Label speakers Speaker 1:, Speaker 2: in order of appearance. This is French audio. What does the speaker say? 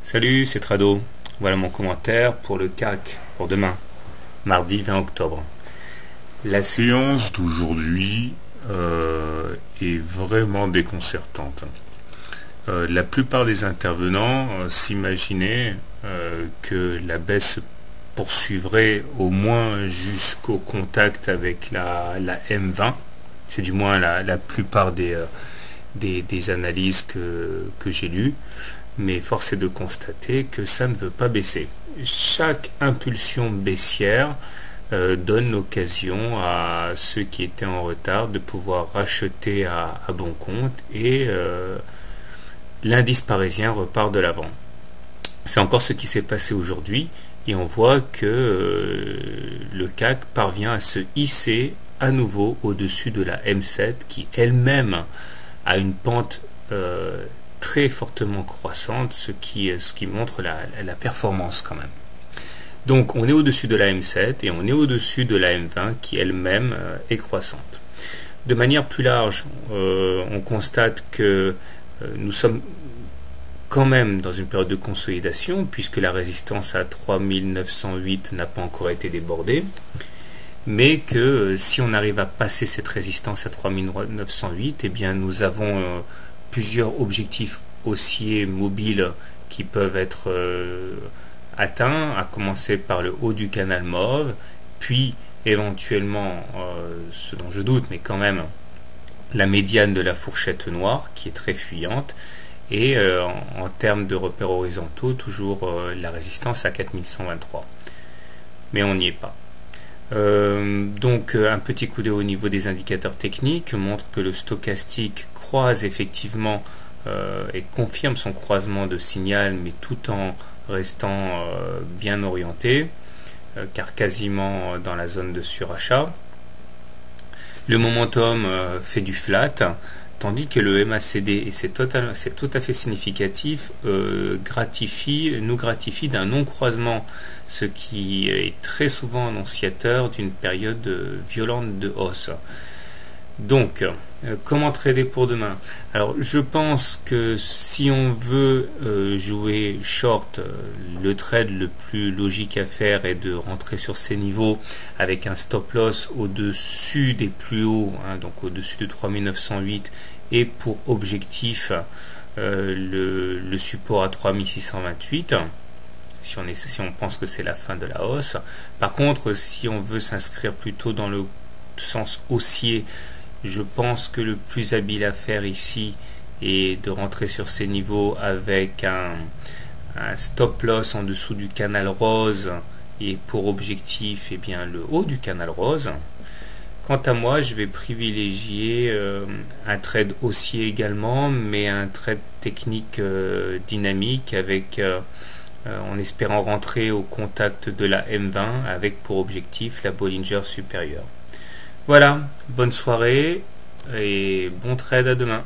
Speaker 1: Salut, c'est Trado. Voilà mon commentaire pour le CAC pour demain, mardi 20 octobre.
Speaker 2: La séance d'aujourd'hui est vraiment déconcertante. La plupart des intervenants s'imaginaient que la baisse poursuivrait au moins jusqu'au contact avec la M20. C'est du moins la plupart des analyses que j'ai lues. Mais force est de constater que ça ne veut pas baisser. Chaque impulsion baissière donne l'occasion à ceux qui étaient en retard de pouvoir racheter à bon compte et l'indice parisien repart de l'avant. C'est encore ce qui s'est passé aujourd'hui et on voit que le CAC parvient à se hisser à nouveau au-dessus de la M7 qui elle-même a une pente très fortement croissante, ce qui montre la performance quand même. Donc on est au-dessus de la M7 et on est au-dessus de la M20 qui elle-même est croissante. De manière plus large, on constate que nous sommes quand même dans une période de consolidation puisque la résistance à 3908 n'a pas encore été débordée, mais que si on arrive à passer cette résistance à 3908, eh bien nous avons plusieurs objectifs haussiers mobiles qui peuvent être atteints, à commencer par le haut du canal mauve, puis éventuellement, ce dont je doute, mais quand même, la médiane de la fourchette noire qui est très fuyante, et en termes de repères horizontaux, toujours la résistance à 4123. Mais on n'y est pas. Donc un petit coup d'œil au niveau des indicateurs techniques montre que le stochastique croise effectivement et confirme son croisement de signal, mais tout en restant bien orienté, car quasiment dans la zone de surachat. Le momentum fait du flat, tandis que le MACD, et c'est tout à fait significatif, nous gratifie d'un non-croisement, ce qui est très souvent annonciateur d'une période violente de hausse. Donc, comment trader pour demain? Alors, je pense que si on veut jouer short, le trade le plus logique à faire est de rentrer sur ces niveaux avec un stop loss au-dessus des plus hauts, donc au-dessus de 3908, et pour objectif le support à 3628. Si on pense que c'est la fin de la hausse. Par contre, si on veut s'inscrire plutôt dans le sens haussier, je pense que le plus habile à faire ici est de rentrer sur ces niveaux avec un stop loss en dessous du canal rose et pour objectif eh bien, le haut du canal rose. Quant à moi, je vais privilégier un trade haussier également, mais un trade technique dynamique avec en espérant rentrer au contact de la M20 avec pour objectif la Bollinger supérieure. Voilà, bonne soirée et bon trade à demain.